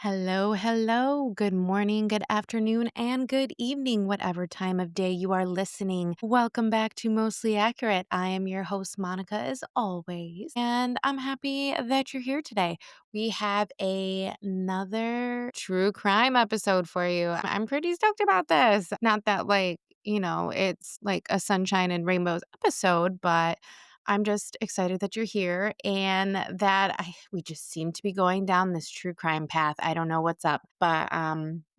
Hello, hello. Good morning, good afternoon, and good evening, whatever time of day you are listening. Welcome back to Mostly Accurate. I am your host, Monica, as always, and I'm happy that you're here today. We have another true crime episode for you. I'm pretty stoked about this. Not that, it's like a sunshine and rainbows episode, but I'm just excited that you're here and that we just seem to be going down this true crime path. I don't know what's up, but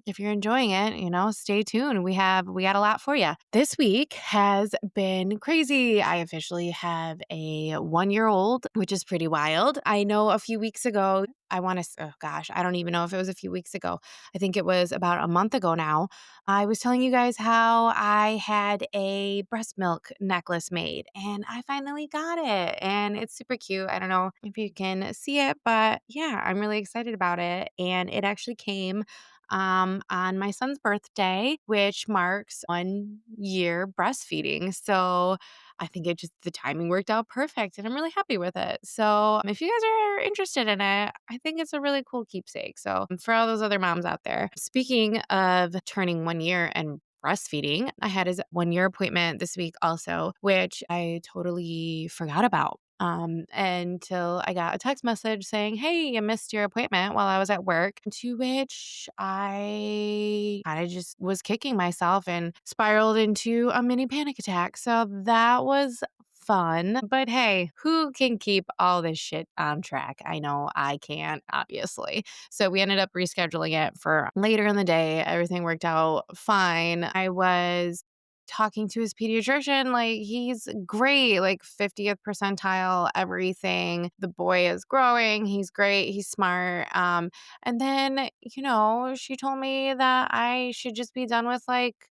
if you're enjoying it, stay tuned. We got a lot for you. This week has been crazy. I officially have a 1-year-old, which is pretty wild. I know a few weeks ago, oh gosh, I don't even know if it was a few weeks ago. I think it was about a month ago now. I was telling you guys how I had a breast milk necklace made and I finally got it and it's super cute. I don't know if you can see it, but yeah, I'm really excited about it. And it actually came on my son's birthday, which marks 1 year breastfeeding. So I think the timing worked out perfect and I'm really happy with it. So if you guys are interested in it, I think it's a really cool keepsake. So for all those other moms out there, speaking of turning 1 year and breastfeeding, I had his 1 year appointment this week also, which I totally forgot about. Until I got a text message saying, "Hey, you missed your appointment," while I was at work, to which I kind of just was kicking myself and spiraled into a mini panic attack. So that was fun. But hey, who can keep all this shit on track? I know I can't, obviously. So we ended up rescheduling it for later in the day. Everything worked out fine. I was talking to his pediatrician, like he's great, like 50th percentile, everything. The boy is growing. He's great. He's smart. And then, she told me that I should just be done with like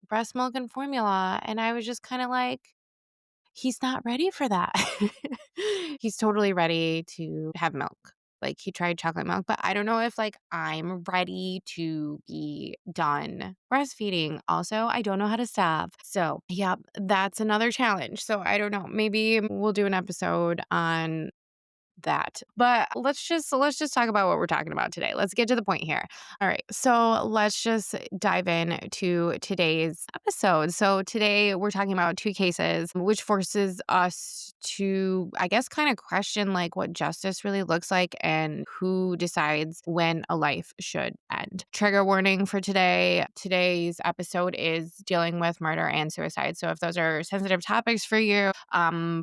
breast milk and formula. And I was just kind of like, he's not ready for that. He's totally ready to have milk. Like he tried chocolate milk, but I don't know if like I'm ready to be done breastfeeding. Also, I don't know how to stop. So, yeah, that's another challenge. So, I don't know. Maybe we'll do an episode on that. But let's just talk about what we're talking about today. Let's get to the point here. All right. So let's just dive in to today's episode. So today we're talking about two cases, which forces us to, I guess, kind of question like what justice really looks like and who decides when a life should end. Trigger warning for today. Today's episode is dealing with murder and suicide. So if those are sensitive topics for you,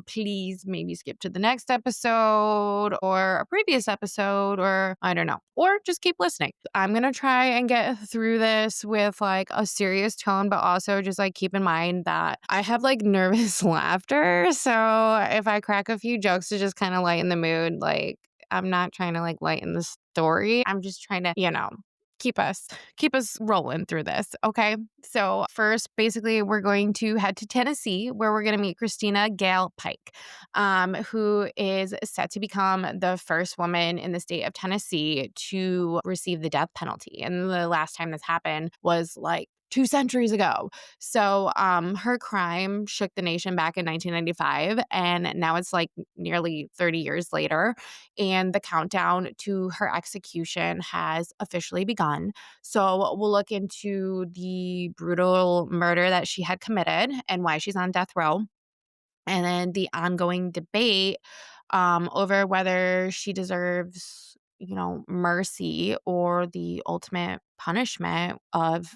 please maybe skip to the next episode or a previous episode, or I don't know, or just keep listening. I'm going to try and get through this with like a serious tone, but also just like keep in mind that I have like nervous laughter. So if I crack a few jokes to just kind of lighten the mood, like I'm not trying to like lighten the story. I'm just trying to, keep us rolling through this. Okay. So first, basically, we're going to head to Tennessee, where we're going to meet Christina Gale Pike, who is set to become the first woman in the state of Tennessee to receive the death penalty. And the last time this happened was like 2 centuries ago. So her crime shook the nation back in 1995, and now it's like nearly 30 years later, and the countdown to her execution has officially begun. So we'll look into the brutal murder that she had committed and why she's on death row, and then the ongoing debate over whether she deserves, mercy or the ultimate punishment of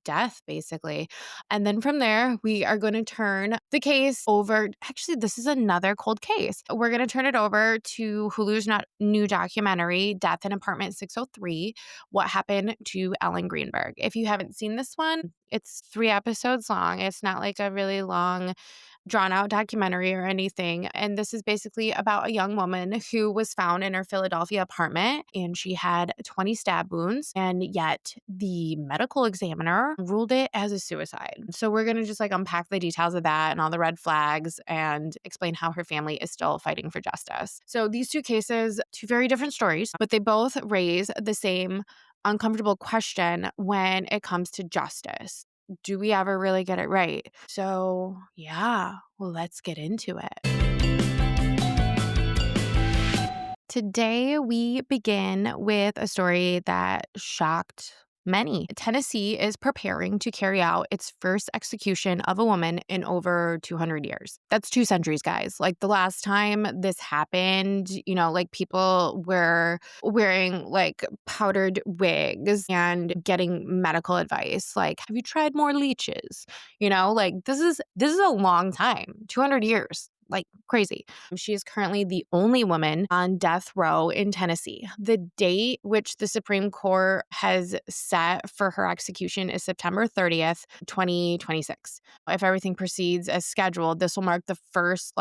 death, basically. And then from there, we are going to turn the case over. Actually, this is another cold case. We're going to turn it over to Hulu's new documentary, Death in Apartment 603, What Happened to Ellen Greenberg. If you haven't seen this one, it's 3 episodes long. It's not like a really long drawn out documentary or anything. And this is basically about a young woman who was found in her Philadelphia apartment and she had 20 stab wounds. And yet the medical examiner ruled it as a suicide. So we're going to just like unpack the details of that and all the red flags and explain how her family is still fighting for justice. So these two cases, two very different stories, but they both raise the same uncomfortable question when it comes to justice. Do we ever really get it right? So, yeah, well, let's get into it. Today, we begin with a story that shocked many. Tennessee is preparing to carry out its first execution of a woman in over 200 years. That's 2 centuries, guys. Like the last time this happened, like people were wearing like powdered wigs and getting medical advice. Like, have you tried more leeches? Like this is a long time, 200 years. Like crazy. She is currently the only woman on death row in Tennessee. The date which the Supreme Court has set for her execution is September 30th, 2026. If everything proceeds as scheduled, this will mark the first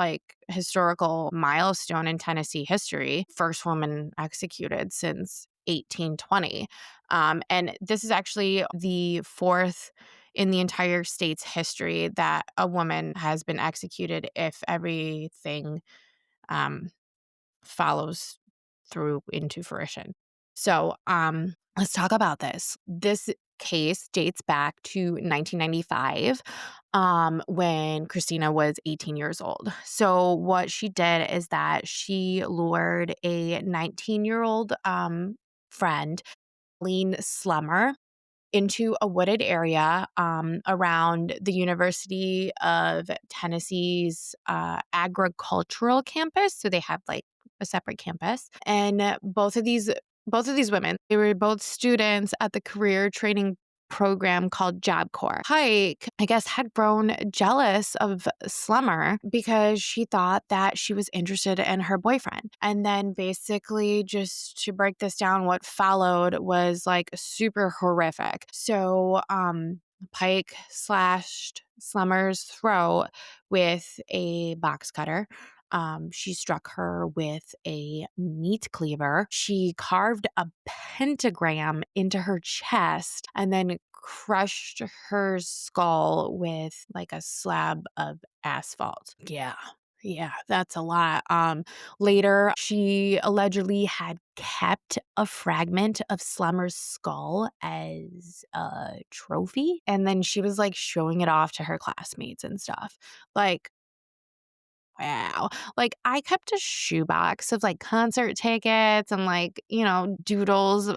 historical milestone in Tennessee history. First woman executed since 1820. And this is actually the fourth in the entire state's history that a woman has been executed if everything um, follows through into fruition. So let's talk about this. This case dates back to 1995 when Christina was 18 years old. So what she did is that she lured a 19-year-old friend, Lean Slummer, into a wooded area around the University of Tennessee's agricultural campus. So they have like a separate campus, and both of these women, they were both students at the career training program called Job Corps. Pike, I guess, had grown jealous of Slummer because she thought that she was interested in her boyfriend. And then basically, just to break this down, what followed was like super horrific. So, Pike slashed Slummer's throat with a box cutter. She struck her with a meat cleaver. She carved a pentagram into her chest and then crushed her skull with like a slab of asphalt. Yeah. Yeah, that's a lot. Later, she allegedly had kept a fragment of Slummer's skull as a trophy. And then she was like showing it off to her classmates and stuff. Like, wow. Like, I kept a shoebox of, like, concert tickets and, like, doodles,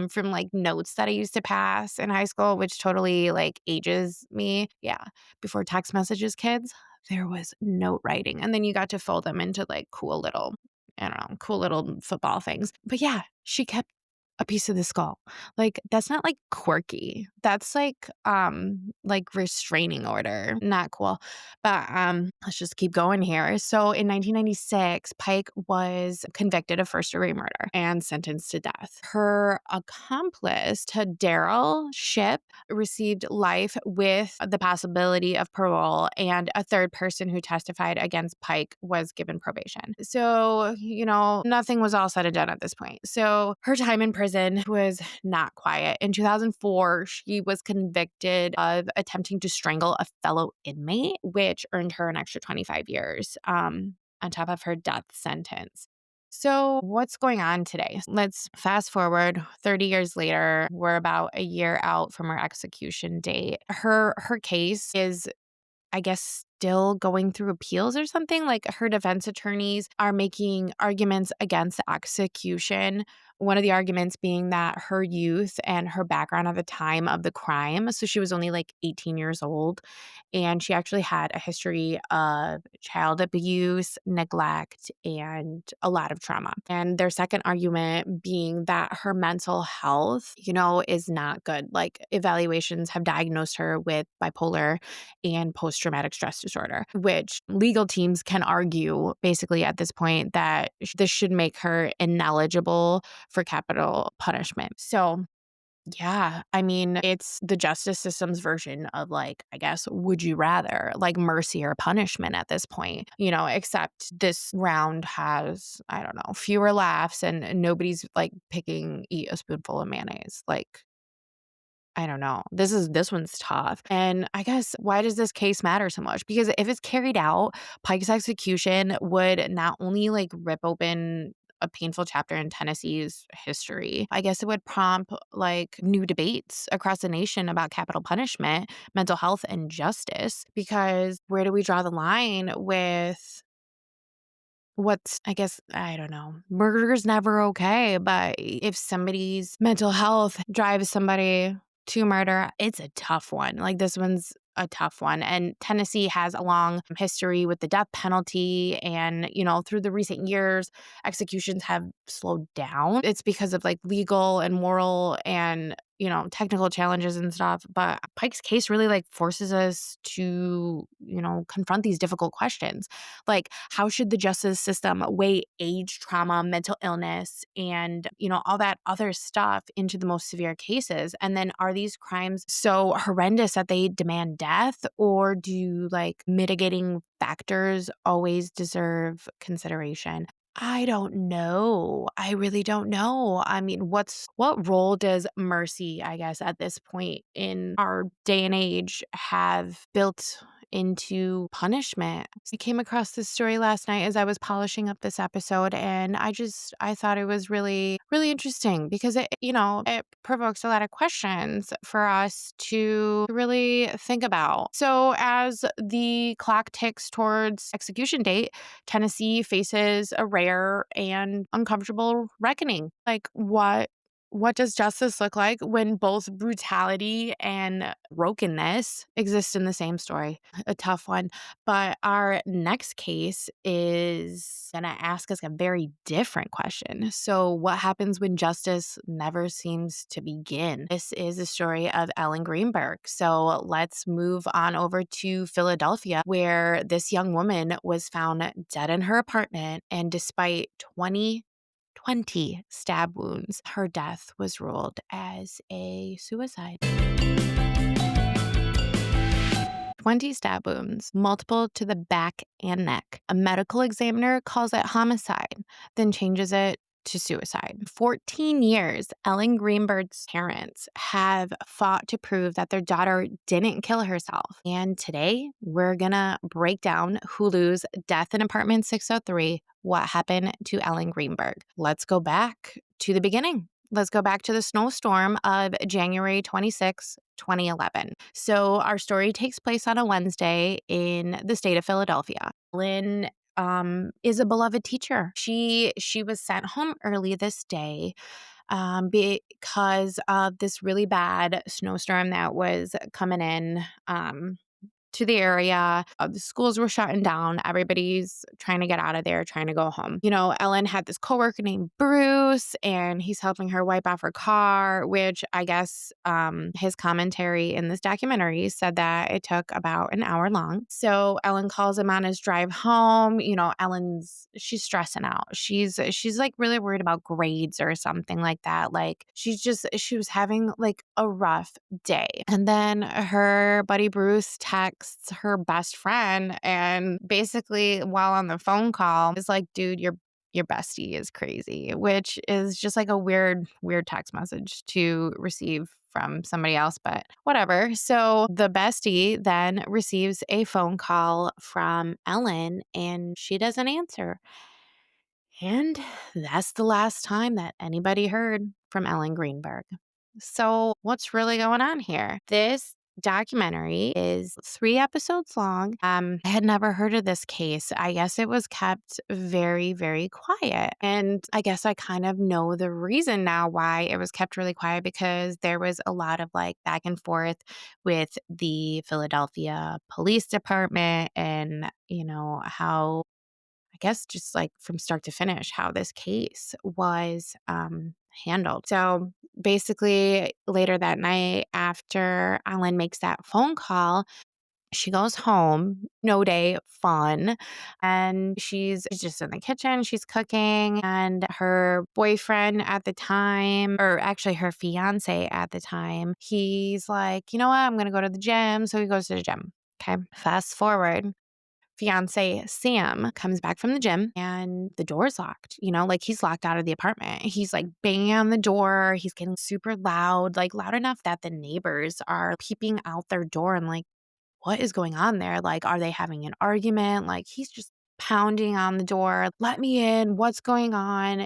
from, like, notes that I used to pass in high school, which totally, like, ages me. Yeah. Before text messages, kids, there was note writing, and then you got to fold them into, like, cool little I don't know, cool little football things. But, yeah, she kept a piece of the skull. Like, that's not, like, quirky. That's, like, restraining order. Not cool. But, let's just keep going here. So in 1996, Pike was convicted of first-degree murder and sentenced to death. Her accomplice, Daryl Shipp, received life with the possibility of parole, and a third person who testified against Pike was given probation. So, nothing was all said and done at this point. So her time in prison was not quiet. In 2004, she was convicted of attempting to strangle a fellow inmate, which earned her an extra 25 years on top of her death sentence. So, what's going on today? Let's fast forward 30 years later. We're about a year out from her execution date. Her case is, I guess, still going through appeals or something. Like, her defense attorneys are making arguments against the execution. One of the arguments being that her youth and her background at the time of the crime. So she was only like 18 years old, and she actually had a history of child abuse, neglect, and a lot of trauma. And their second argument being that her mental health, is not good. Like, evaluations have diagnosed her with bipolar and post-traumatic stress disorder, which legal teams can argue basically at this point that this should make her ineligible for capital punishment. So, yeah, I mean, it's the justice system's version of, like, I guess, would you rather, like mercy or punishment at this point, except this round has, I don't know, fewer laughs and nobody's like eat a spoonful of mayonnaise. Like, I don't know. This one's tough. And I guess, why does this case matter so much? Because if it's carried out, Pike's execution would not only like rip open a painful chapter in Tennessee's history, I guess it would prompt like new debates across the nation about capital punishment, mental health, and justice. Because where do we draw the line with what's I guess, I don't know. Murder's never okay, but if somebody's mental health drives somebody to murder, it's a tough one. Like, this one's a tough one. And Tennessee has a long history with the death penalty. And, through the recent years, executions have slowed down. It's because of like legal and moral and technical challenges and stuff. But Pike's case really like forces us to, confront these difficult questions. Like, how should the justice system weigh age, trauma, mental illness, and, all that other stuff into the most severe cases? And then are these crimes so horrendous that they demand death, or do like mitigating factors always deserve consideration? I don't know. I really don't know. I mean, what role does mercy, I guess, at this point in our day and age have built into punishment? I came across this story last night as I was polishing up this episode, and I thought it was really really interesting because it provokes a lot of questions for us to really think about. So as the clock ticks towards execution date, Tennessee faces a rare and uncomfortable reckoning. Like, what does justice look like when both brutality and brokenness exist in the same story? A tough one. But our next case is going to ask us a very different question. So, what happens when justice never seems to begin? This is the story of Ellen Greenberg. So, let's move on over to Philadelphia, where this young woman was found dead in her apartment. And despite 20 stab wounds, her death was ruled as a suicide. 20 stab wounds, multiple to the back and neck. A medical examiner calls it homicide, then changes it to suicide. 14 years, Ellen Greenberg's parents have fought to prove that their daughter didn't kill herself. And today, we're gonna break down Hulu's Death in Apartment 603, what happened to Ellen Greenberg. Let's go back to the beginning. Let's go back to the snowstorm of January 26, 2011. So our story takes place on a Wednesday in the state of Philadelphia. Ellen is a beloved teacher. She was sent home early this day because of this really bad snowstorm that was coming in. To the area. The schools were shutting down. Everybody's trying to get out of there, trying to go home. Ellen had this coworker named Bruce, and he's helping her wipe off her car, which I guess his commentary in this documentary said that it took about an hour long. So Ellen calls him on his drive home. She's stressing out. She's like really worried about grades or something like that. Like she was having like a rough day. And then her buddy Bruce texts her best friend, and basically while on the phone call is like, dude, your bestie is crazy, which is just like a weird text message to receive from somebody else, but whatever. So the bestie then receives a phone call from Ellen, and she doesn't answer. And that's the last time that anybody heard from Ellen Greenberg. So, what's really going on here? This documentary is 3 episodes long. I had never heard of this case. I guess it was kept very, very quiet. And I guess I kind of know the reason now why it was kept really quiet, because there was a lot of like back and forth with the Philadelphia Police Department and, how I guess just like from start to finish, how this case was handled. So basically, later that night, after Ellen makes that phone call, she goes home, no day, fun. And she's just in the kitchen, she's cooking. And her boyfriend at the time, or actually her fiance at the time, he's like, you know what, I'm going to go to the gym. So he goes to the gym. Okay. Fast forward, fiance Sam comes back from the gym and the door's locked. Like he's locked out of the apartment. He's like banging on the door. He's getting super loud, like loud enough that the neighbors are peeping out their door and like, what is going on there? Like, are they having an argument? Like, he's just pounding on the door, let me in, what's going on?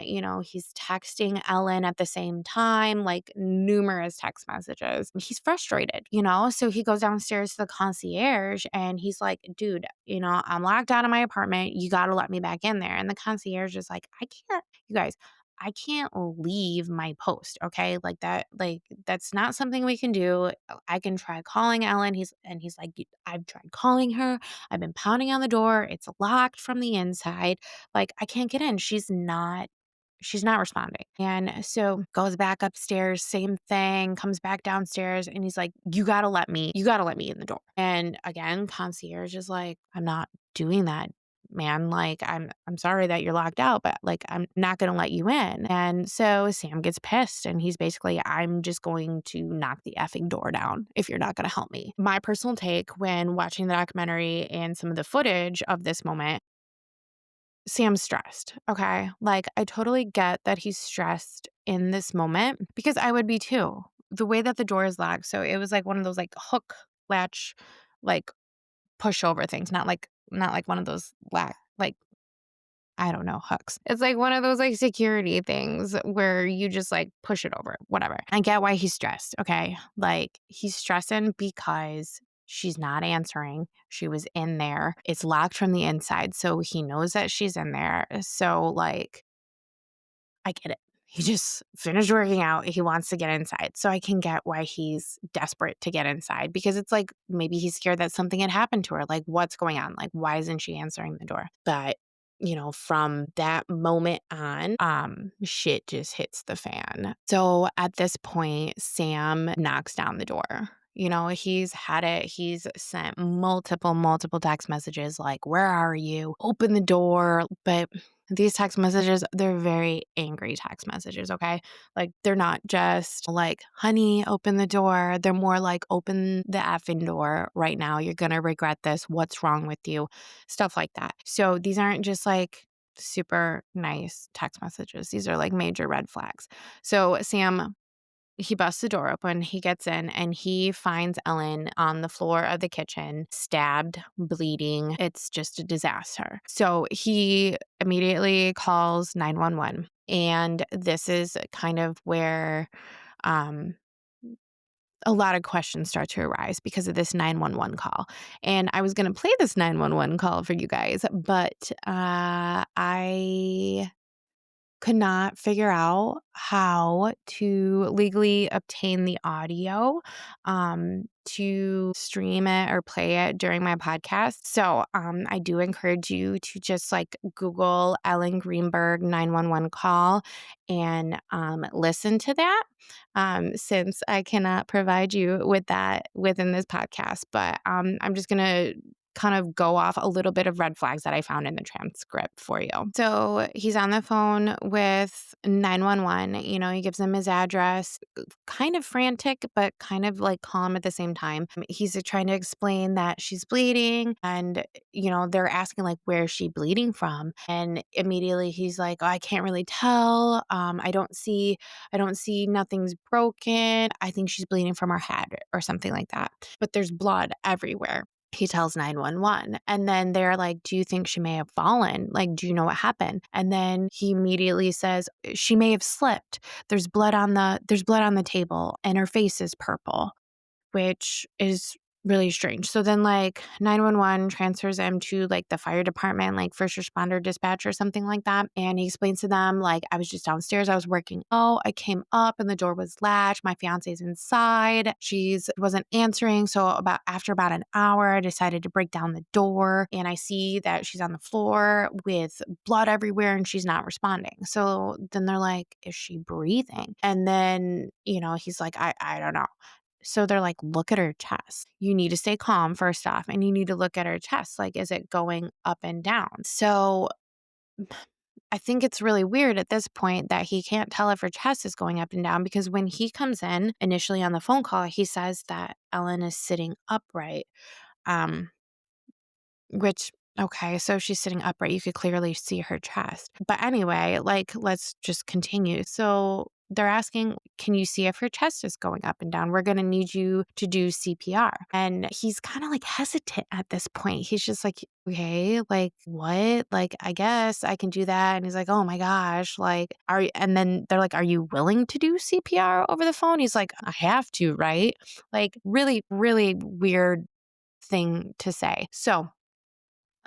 He's texting Ellen at the same time, like numerous text messages. He's frustrated. So he goes downstairs to the concierge and he's like, dude, I'm locked out of my apartment. You got to let me back in there. And the concierge is like, I can't, you guys, I can't leave my post. Okay. That's not something we can do. I can try calling Ellen. He's like, I've tried calling her. I've been pounding on the door. It's locked from the inside. Like, I can't get in. She's not responding. And so goes back upstairs, same thing, comes back downstairs and he's like, you gotta let me in the door. And again, concierge is like, I'm not doing that, man. Like, I'm sorry that you're locked out, but like, I'm not gonna let you in. And so Sam gets pissed and he's basically, I'm just going to knock the effing door down if you're not gonna help me. My personal take when watching the documentary and some of the footage of this moment, Sam's stressed, okay? Like, I totally get that he's stressed in this moment because I would be too. The way that the door is locked, so it was like one of those like hook latch, like pushover things, not like one of those like I don't know, hooks. It's like one of those like security things where you just like push it over, whatever. I get why he's stressed, okay? Like he's stressing because she's not answering. She was in there. It's locked from the inside, so he knows that she's in there. So like I get it. He just finished working out. He wants to get inside. So I can get why he's desperate to get inside because it's like maybe he's scared that something had happened to her. Like, what's going on? Like, why isn't she answering the door? But, from that moment on, shit just hits the fan. So at this point, Sam knocks down the door. He's had it. He's sent multiple text messages like, where are you? Open the door. But these text messages, they're very angry text messages, okay? Like, they're not just like, honey, open the door. They're more like, open the effing door right now. You're going to regret this. What's wrong with you? Stuff like that. So these aren't just like super nice text messages. These are like major red flags. So Sam, he busts the door open, he gets in, and he finds Ellen on the floor of the kitchen, stabbed, bleeding. It's just a disaster. So he immediately calls 911. And this is kind of where um, a lot of questions start to arise because of this 911 call. And I was going to play this 911 call for you guys, but I could not figure out how to legally obtain the audio to stream it or play it during my podcast. So I do encourage you to just like Google Ellen Greenberg 911 call and listen to that since I cannot provide you with that within this podcast. But I'm just going to kind of go off a little bit of red flags that I found in the transcript for you. So he's on the phone with 911. He gives them his address, kind of frantic, but kind of like calm at the same time. He's trying to explain that she's bleeding and, they're asking like, where's she bleeding from? And immediately he's like, oh, I can't really tell. I don't see nothing's broken. I think she's bleeding from her head or something like that. But there's blood everywhere. He tells 911 and then they're like, do you think she may have fallen? Like, do you know what happened? And then he immediately says, she may have slipped. There's blood on the table and her face is purple, which is really strange. So then like 911 transfers him to like the fire department, like first responder dispatch or something like that. And he explains to them like, I was just downstairs. I was working. Oh, I came up and the door was latched. My fiance's inside. She wasn't answering. So after about an hour, I decided to break down the door and I see that she's on the floor with blood everywhere and she's not responding. So then they're like, is she breathing? And then, he's like, I don't know. So they're like, look at her chest. You need to stay calm first off, and you need to look at her chest. Like, is it going up and down? So I think it's really weird at this point that he can't tell if her chest is going up and down because when he comes in initially on the phone call, he says that Ellen is sitting upright, um, which, okay, so she's sitting upright. You could clearly see her chest. But anyway, like, let's just continue. So they're asking, can you see if her chest is going up and down? We're going to need you to do CPR. And he's kind of like hesitant at this point. He's just like, okay, like what? Like, I guess I can do that. And he's like, oh my gosh, like, and then they're like, are you willing to do CPR over the phone? He's like, I have to, right? Like, really, really weird thing to say. So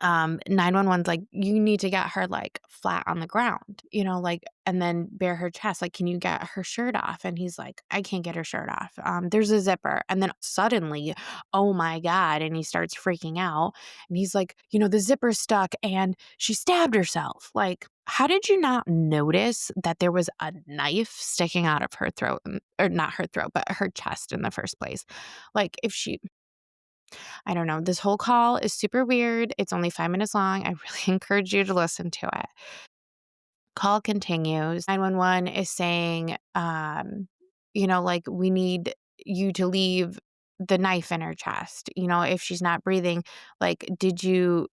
911's like, you need to get her like flat on the ground, like, and then bare her chest. Like, can you get her shirt off? And he's like, I can't get her shirt off. There's a zipper. And then suddenly, oh my God. And he starts freaking out. And he's like, the zipper's stuck and she stabbed herself. Like, how did you not notice that there was a knife sticking out of her throat, or not her throat, but her chest in the first place? Like, I don't know. This whole call is super weird. It's only 5 minutes long. I really encourage you to listen to it. Call continues. 911 is saying, like, we need you to leave the knife in her chest. If she's not breathing, like, did you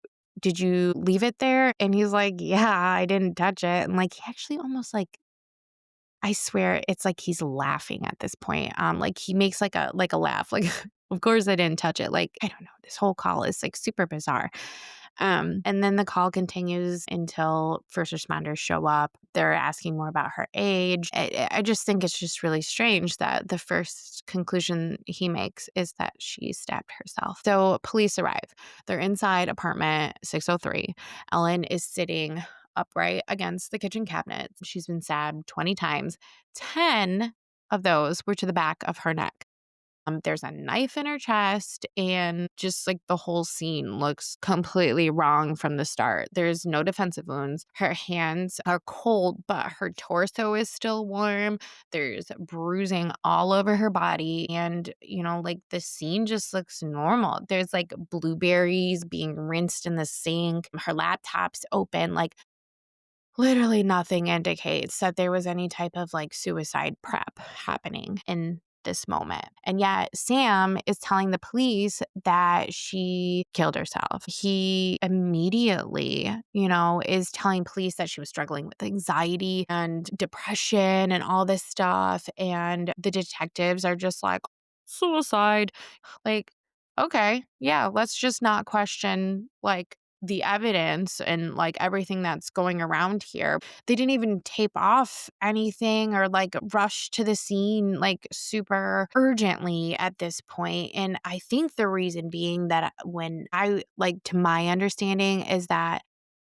leave it there? And he's like, yeah, I didn't touch it. And like, he actually almost like, I swear it's like he's laughing at this point. Like he makes like a laugh, like, of course I didn't touch it. Like, I don't know. This whole call is like super bizarre. And then the call continues until first responders show up. They're asking more about her age. I just think it's just really strange that the first conclusion he makes is that she stabbed herself. So police arrive. They're inside apartment 603. Ellen is sitting upright against the kitchen cabinet. She's been stabbed 20 times. 10 of those were to the back of her neck. There's a knife in her chest, and just like the whole scene looks completely wrong from the start. There's no defensive wounds. Her hands are cold, but her torso is still warm. There's bruising all over her body. And, like the scene just looks normal. There's like blueberries being rinsed in the sink. Her laptop's open. Like, literally nothing indicates that there was any type of like suicide prep happening in this moment. And yet Sam is telling the police that she killed herself. He immediately, is telling police that she was struggling with anxiety and depression and all this stuff. And the detectives are just like, suicide. Like, okay, yeah, let's just not question like the evidence and like everything that's going around here. They didn't even tape off anything or like rush to the scene like super urgently at this point. And I think the reason being that when I like, to my understanding, is that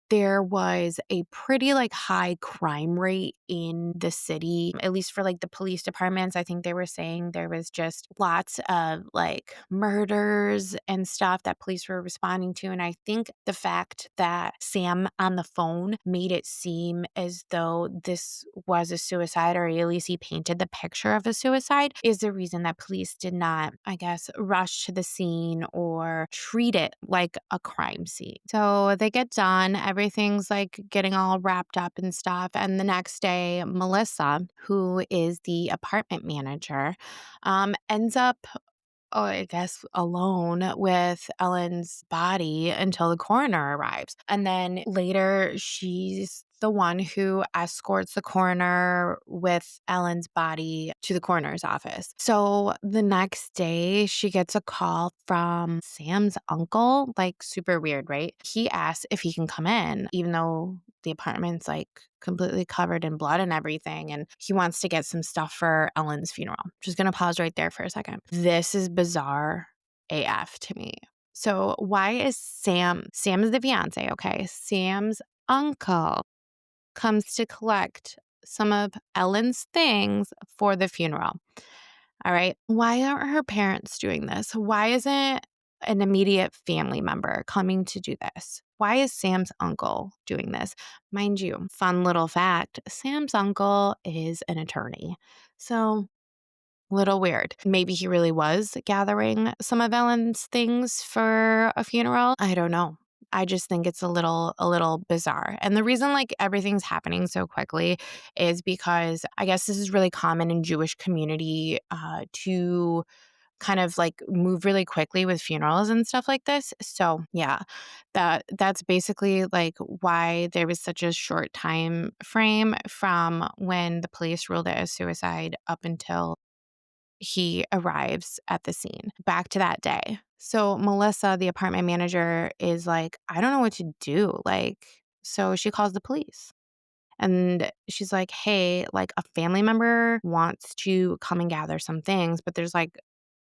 there was a pretty like high crime rate in the city, at least for like the police departments. I think they were saying there was just lots of like murders and stuff that police were responding to. And I think the fact that Sam on the phone made it seem as though this was a suicide, or at least he painted the picture of a suicide, is the reason that police did not, I guess, rush to the scene or treat it like a crime scene. So they get done. Everything's like getting all wrapped up and stuff. And the next day, Melissa, who is the apartment manager, ends up, oh, I guess, alone with Ellen's body until the coroner arrives. And then later, she's the one who escorts the coroner with Ellen's body to the coroner's office. So the next day, she gets a call from Sam's uncle, like super weird, right? He asks if he can come in, even though the apartment's like completely covered in blood and everything. And he wants to get some stuff for Ellen's funeral. Just going to pause right there for a second. This is bizarre AF to me. So why is Sam is the fiance, okay? Sam's uncle comes to collect some of Ellen's things for the funeral. All right. Why aren't her parents doing this? Why isn't an immediate family member coming to do this? Why is Sam's uncle doing this? Mind you, fun little fact, Sam's uncle is an attorney. So, little weird. Maybe he really was gathering some of Ellen's things for a funeral. I don't know. I just think it's a little bizarre. And the reason like everything's happening so quickly is because I guess this is really common in Jewish community to kind of like move really quickly with funerals and stuff like this. So yeah, that's basically like why there was such a short time frame from when the police ruled it as suicide up until he arrives at the scene. Back to that day. So Melissa, the apartment manager, is like, I don't know what to do. Like, so she calls the police. And she's like, hey, like a family member wants to come and gather some things, but there's like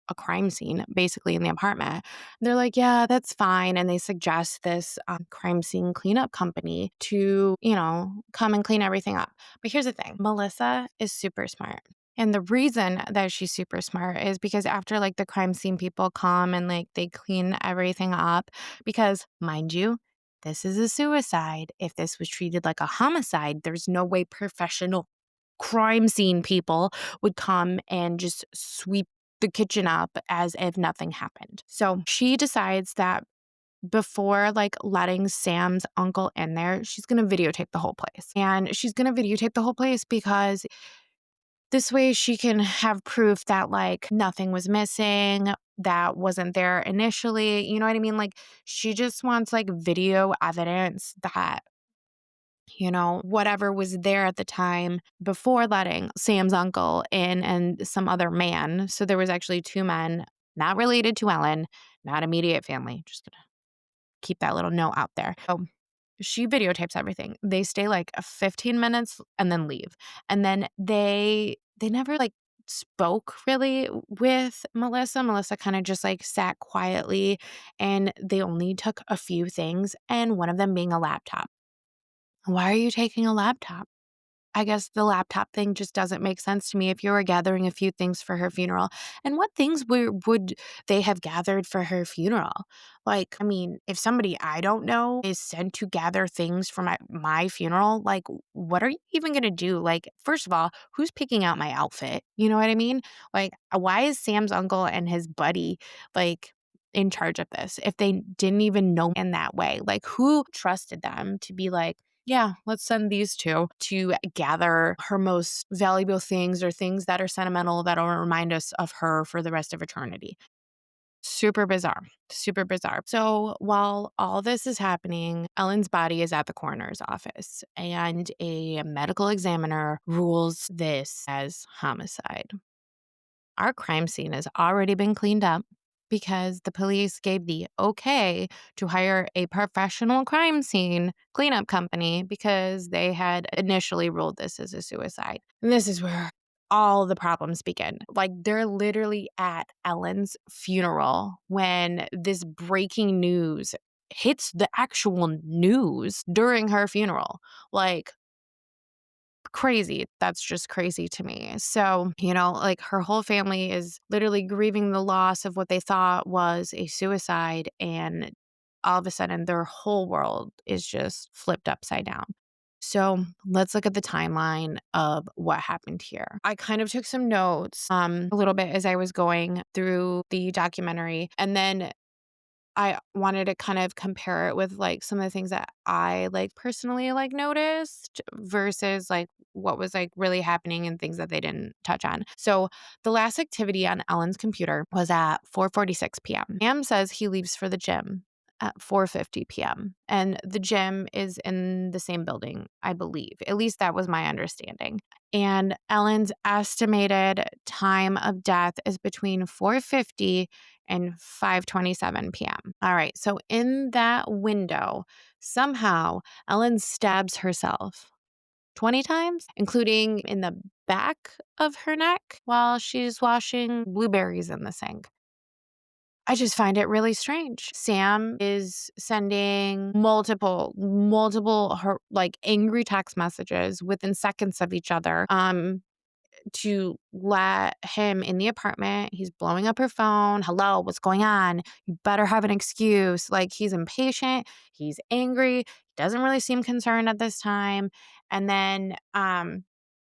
a crime scene basically in the apartment. They're like, yeah, that's fine. And they suggest this crime scene cleanup company to, come and clean everything up. But here's the thing, Melissa is super smart. And the reason that she's super smart is because after like the crime scene people come and like they clean everything up, because mind you, this is a suicide. If this was treated like a homicide, there's no way professional crime scene people would come and just sweep the kitchen up as if nothing happened. So she decides that before like letting Sam's uncle in there, she's going to videotape the whole place. And she's going to videotape the whole place because this way she can have proof that like nothing was missing, that wasn't there initially. You know what I mean? Like she just wants like video evidence that whatever was there at the time before letting Sam's uncle in and some other man. So there was actually two men, not related to Ellen, not immediate family. Just gonna keep that little note out there. So she videotapes everything. They stay like 15 minutes and then leave. And then they never like spoke really with Melissa. Melissa kind of just like sat quietly and they only took a few things, and one of them being a laptop. Why are you taking a laptop? I guess the laptop thing just doesn't make sense to me if you were gathering a few things for her funeral. And what things would they have gathered for her funeral? Like, I mean, if somebody I don't know is sent to gather things for my funeral, like, what are you even going to do? Like, first of all, who's picking out my outfit? You know what I mean? Like, why is Sam's uncle and his buddy, like, in charge of this if they didn't even know in that way? Like, who trusted them to be like, yeah, let's send these two to gather her most valuable things or things that are sentimental that'll remind us of her for the rest of eternity. Super bizarre. Super bizarre. So while all this is happening, Ellen's body is at the coroner's office and a medical examiner rules this as homicide. Our crime scene has already been cleaned up because the police gave the okay to hire a professional crime scene cleanup company because they had initially ruled this as a suicide. And this is where all the problems begin. Like they're literally at Ellen's funeral when this breaking news hits the actual news during her funeral. Like, crazy. That's just crazy to me. So, like her whole family is literally grieving the loss of what they thought was a suicide. And all of a sudden, their whole world is just flipped upside down. So let's look at the timeline of what happened here. I kind of took some notes a little bit as I was going through the documentary. And then I wanted to kind of compare it with like some of the things that I like personally like noticed versus like what was like really happening and things that they didn't touch on. So the last activity on Ellen's computer was at 4:46 p.m. Sam says he leaves for the gym at 4:50 p.m. And the gym is in the same building, I believe. At least that was my understanding. And Ellen's estimated time of death is between 4:50 and 5:27 p.m. All right. So in that window, somehow Ellen stabs herself 20 times, including in the back of her neck while she's washing blueberries in the sink. I just find it really strange. Sam is sending multiple her like angry text messages within seconds of each other. To let him in the apartment. He's blowing up her phone. Hello, what's going on? You better have an excuse. Like he's impatient. He's angry. He doesn't really seem concerned at this time. And then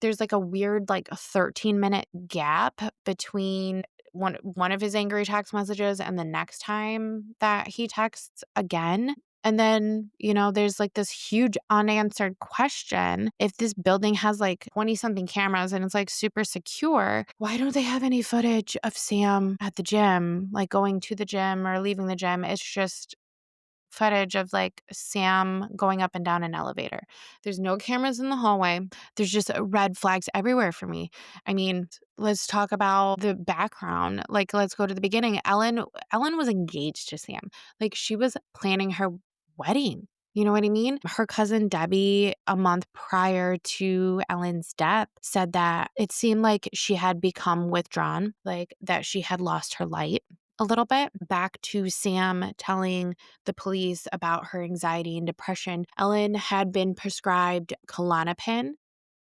there's like a weird like a 13-minute gap between one of his angry text messages and the next time that he texts again. And then, there's like this huge unanswered question. If this building has like 20 something cameras and it's like super secure, why don't they have any footage of Sam at the gym, like going to the gym or leaving the gym? It's just footage of like Sam going up and down an elevator. There's no cameras in the hallway. There's just red flags everywhere for me. I mean, let's talk about the background. Like, let's go to the beginning. Ellen was engaged to Sam. Like, she was planning her wedding. You know what I mean? Her cousin Debbie, a month prior to Ellen's death, said that it seemed like she had become withdrawn, like that she had lost her light a little bit. Back to Sam telling the police about her anxiety and depression. Ellen had been prescribed Klonopin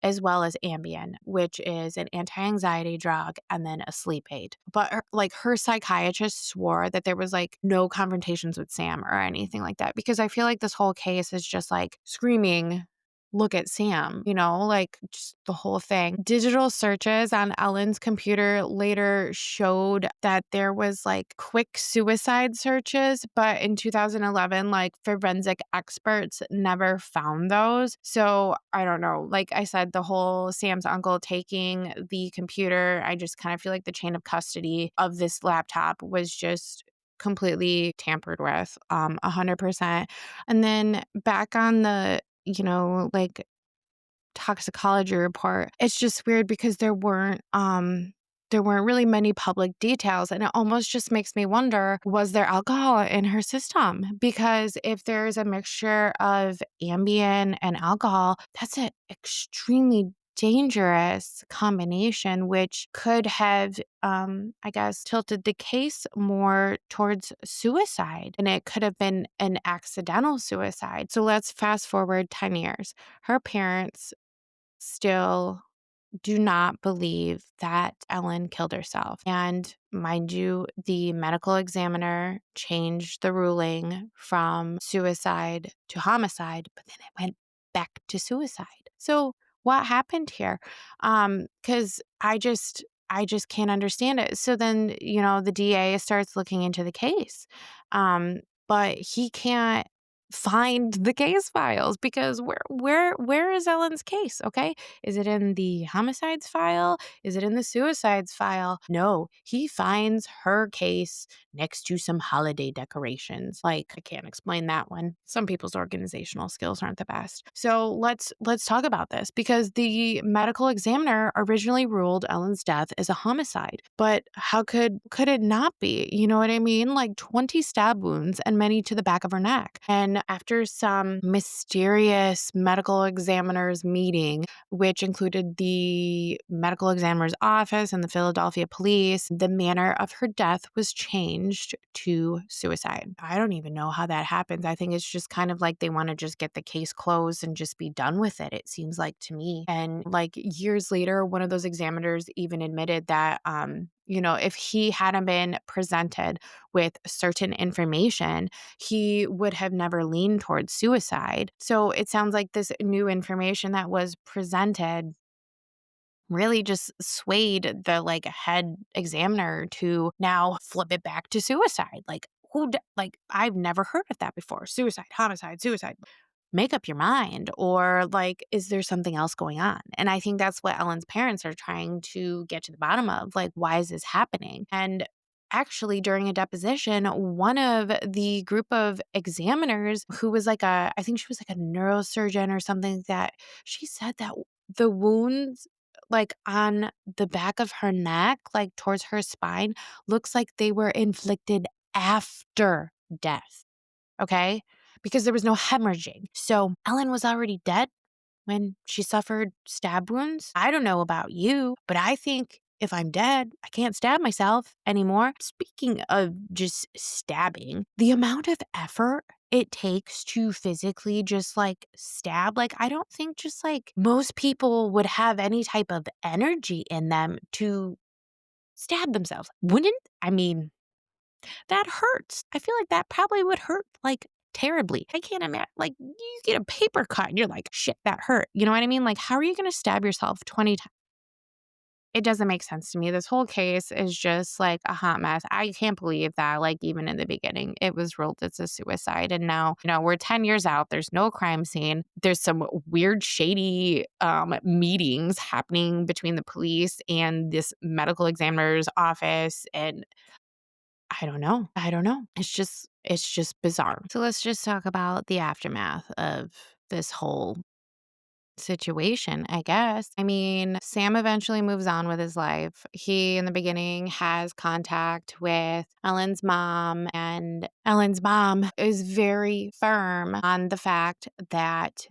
as well as Ambien, which is an anti-anxiety drug and then a sleep aid. But her psychiatrist swore that there was like no confrontations with Sam or anything like that, because I feel like this whole case is just like screaming, look at Sam, like just the whole thing. Digital searches on Ellen's computer later showed that there was like quick suicide searches, but in 2011, like forensic experts never found those. So I don't know. Like I said, the whole Sam's uncle taking the computer, I just kind of feel like the chain of custody of this laptop was just completely tampered with, 100%. And then back on the like toxicology report. It's just weird because there weren't really many public details, and it almost just makes me wonder, was there alcohol in her system? Because if there's a mixture of Ambien and alcohol, that's an extremely dangerous combination, which could have, I guess, tilted the case more towards suicide. And it could have been an accidental suicide. So let's fast forward 10 years. Her parents still do not believe that Ellen killed herself. And mind you, the medical examiner changed the ruling from suicide to homicide, but then it went back to suicide. So what happened here? Because I just can't understand it. So then, the DA starts looking into the case. But he can't find the case files, because where is Ellen's case? Okay. Is it in the homicides file? Is it in the suicides file? No, he finds her case next to some holiday decorations. Like, I can't explain that one. Some people's organizational skills aren't the best. So let's talk about this, because the medical examiner originally ruled Ellen's death as a homicide. But how could it not be? You know what I mean? Like 20 stab wounds and many to the back of her neck. And after some mysterious medical examiner's meeting, which included the medical examiner's office and the Philadelphia police, the manner of her death was changed to suicide. I don't even know how that happens. I think it's just kind of like they want to just get the case closed and just be done with it, it seems like to me. And like years later, one of those examiners even admitted that, if he hadn't been presented with certain information, he would have never leaned towards suicide. So it sounds like this new information that was presented really just swayed the like head examiner to now flip it back to suicide. Like, like, I've never heard of that before. Suicide, homicide, suicide. Make up your mind. Or like, is there something else going on? And I think that's what Ellen's parents are trying to get to the bottom of. Like, why is this happening? And actually, during a deposition, one of the group of examiners, who was like I think she was like a neurosurgeon or something, that she said that the wounds like on the back of her neck, like towards her spine, looks like they were inflicted after death. Okay? Because there was no hemorrhaging. So Ellen was already dead when she suffered stab wounds. I don't know about you, but I think if I'm dead, I can't stab myself anymore. Speaking of just stabbing, the amount of effort it takes to physically just like stab, like, I don't think just like most people would have any type of energy in them to stab themselves. Wouldn't? I mean, that hurts. I feel like that probably would hurt like terribly. I can't imagine, like, you get a paper cut and you're like, shit, that hurt. You know what I mean? Like, how are you going to stab yourself 20 times? it doesn't make sense to me. This whole case is just like a hot mess. I can't believe that, like, even in the beginning, it was ruled it's a suicide. And now, we're 10 years out. There's no crime scene. There's some weird, shady meetings happening between the police and this medical examiner's office. And I don't know. I don't know. It's just bizarre. So let's just talk about the aftermath of this whole situation, I guess. I mean, Sam eventually moves on with his life. He, in the beginning, has contact with Ellen's mom, and Ellen's mom is very firm on the fact that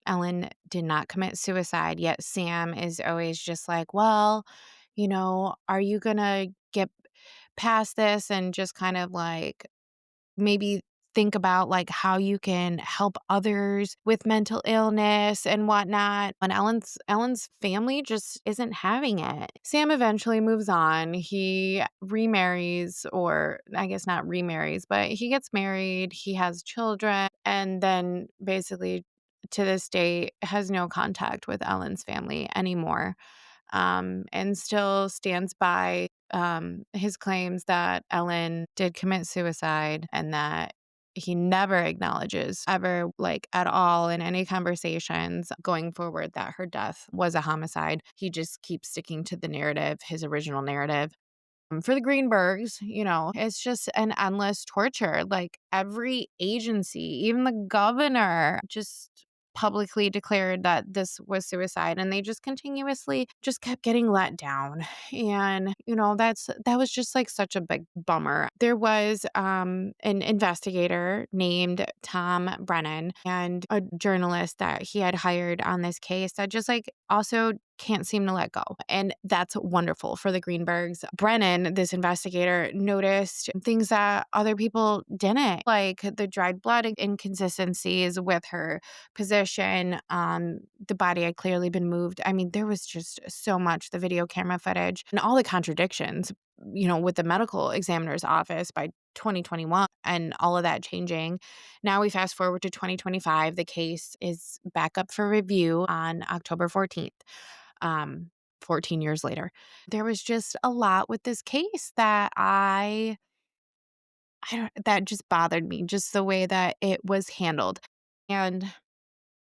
Ellen did not commit suicide. Yet Sam is always just like, well, are you going to get past this and just kind of like maybe think about like how you can help others with mental illness and whatnot. And Ellen's family just isn't having it. Sam eventually moves on. He remarries, or I guess not remarries, but he gets married, he has children, and then basically to this day has no contact with Ellen's family anymore. And still stands by his claims that Ellen did commit suicide, and that he never acknowledges ever, like at all in any conversations going forward, that her death was a homicide. He just keeps sticking to the narrative, his original narrative. For the Greenbergs, it's just an endless torture. Like every agency, even the governor, just publicly declared that this was suicide, and they just continuously just kept getting let down. And that was just like such a big bummer. There was an investigator named Tom Brennan and a journalist that he had hired on this case that just like also can't seem to let go. And that's wonderful for the Greenbergs. Brennan, this investigator, noticed things that other people didn't, like the dried blood inconsistencies with her position. The body had clearly been moved. I mean, there was just so much, the video camera footage and all the contradictions, with the medical examiner's office by 2021 and all of that changing. Now we fast forward to 2025. The case is back up for review on October 14th. 14 years later. There was just a lot with this case that that just bothered me, just the way that it was handled. And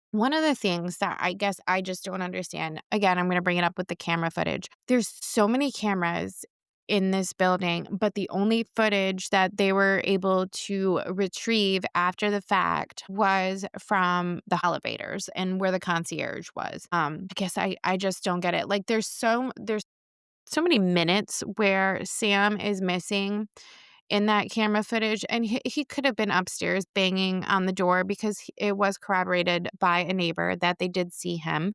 one of the things that I guess I just don't understand, again, I'm going to bring it up with the camera footage. There's so many cameras in this building, but the only footage that they were able to retrieve after the fact was from the elevators and where the concierge was. I guess I just don't get it. Like there's so many minutes where Sam is missing in that camera footage, and he could have been upstairs banging on the door because it was corroborated by a neighbor that they did see him.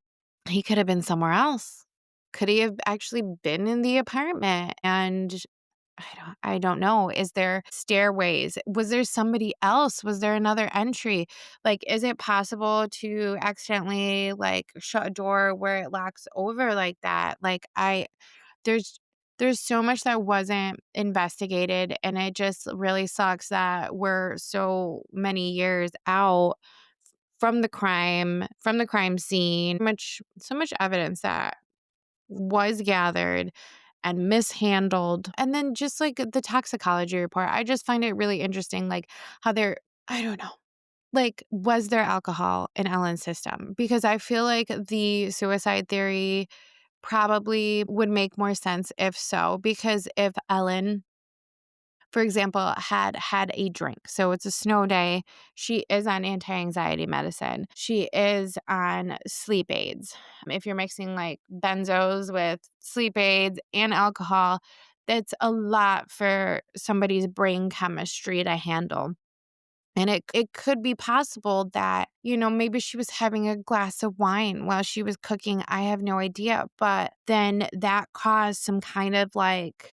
He could have been somewhere else. Could he have actually been in the apartment? And I don't know. Is there stairways? Was there somebody else? Was there another entry? Like, is it possible to accidentally like shut a door where it locks over like that? Like there's there's so much that wasn't investigated, and it just really sucks that we're so many years out from the crime scene. So much evidence that was gathered and mishandled. And then just like the toxicology report, I just find it really interesting, like how I don't know. Like, was there alcohol in Ellen's system? Because I feel like the suicide theory probably would make more sense if so, because if Ellen, for example, had had a drink, so it's a snow day, she is on anti-anxiety medicine, she is on sleep aids. If you're mixing like benzos with sleep aids and alcohol, that's a lot for somebody's brain chemistry to handle. And it could be possible that, maybe she was having a glass of wine while she was cooking. I have no idea. But then that caused some kind of like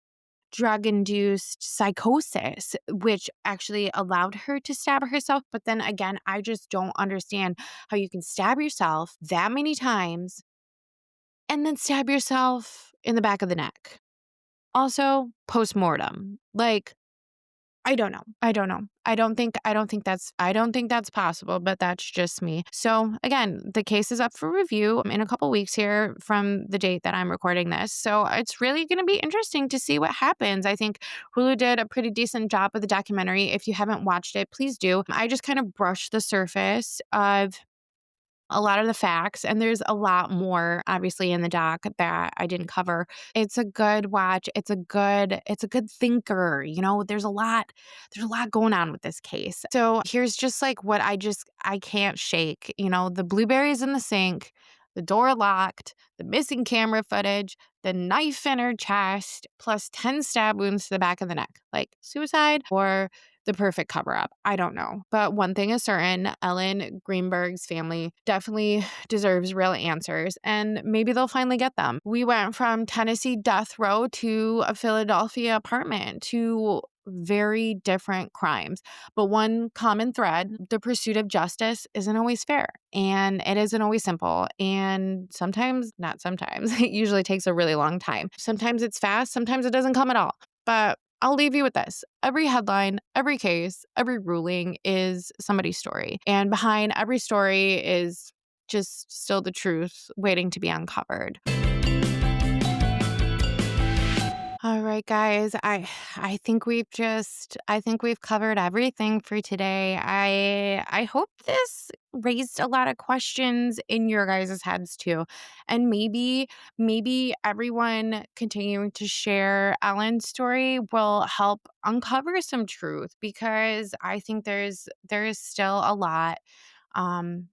drug-induced psychosis, which actually allowed her to stab herself. But then again, I just don't understand how you can stab yourself that many times and then stab yourself in the back of the neck. Also, post-mortem. Like, I don't know. I don't know. I don't think that's possible, but that's just me. So again, the case is up for review in a couple weeks here from the date that I'm recording this. So it's really going to be interesting to see what happens. I think Hulu did a pretty decent job with the documentary. If you haven't watched it, please do. I just kind of brushed the surface of a lot of the facts, and there's a lot more obviously in the doc that I didn't cover. It's a good watch. It's a good thinker. There's a lot going on with this case. So here's just like what I can't shake. The blueberries in the sink, the door locked, the missing camera footage, the knife in her chest, plus 10 stab wounds to the back of the neck. Like suicide or the perfect cover up. I don't know. But one thing is certain, Ellen Greenberg's family definitely deserves real answers, and maybe they'll finally get them. We went from Tennessee death row to a Philadelphia apartment, to very different crimes. But one common thread, the pursuit of justice isn't always fair, and it isn't always simple. And sometimes, not sometimes, it usually takes a really long time. Sometimes it's fast, sometimes it doesn't come at all. But I'll leave you with this. Every headline, every case, every ruling is somebody's story. And behind every story is just still the truth waiting to be uncovered. All right, guys. I think we've covered everything for today. I hope this raised a lot of questions in your guys' heads too. And maybe everyone continuing to share Ellen's story will help uncover some truth, because I think there is still a lot um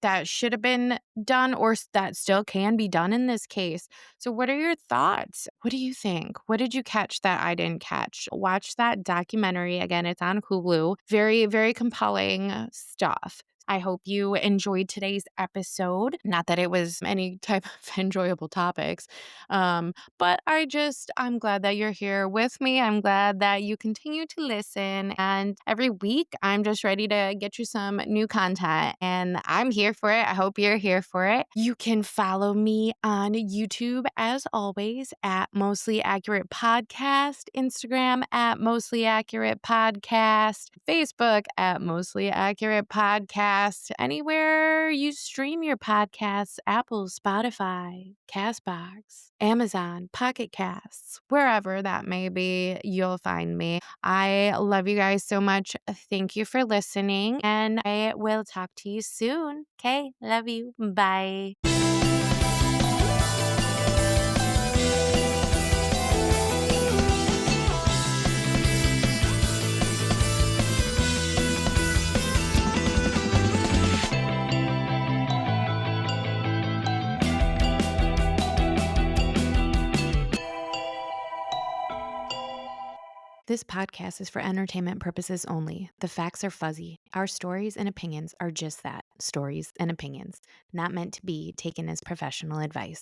that should have been done, or that still can be done in this case. So, what are your thoughts? What do you think? What did you catch that I didn't catch? Watch that documentary. Again, it's on Hulu. Very, very compelling stuff. I hope you enjoyed today's episode. Not that it was any type of enjoyable topics, but I'm glad that you're here with me. I'm glad that you continue to listen. And every week, I'm just ready to get you some new content. And I'm here for it. I hope you're here for it. You can follow me on YouTube, as always, at Mostly Accurate Podcast, Instagram at Mostly Accurate Podcast, Facebook at Mostly Accurate Podcast, anywhere you stream your podcasts, Apple, Spotify, Castbox, Amazon, Pocket Casts, wherever that may be, you'll find me. I love you guys so much. Thank you for listening, and I will talk to you soon. Okay, love you. Bye. This podcast is for entertainment purposes only. The facts are fuzzy. Our stories and opinions are just that, stories and opinions, not meant to be taken as professional advice.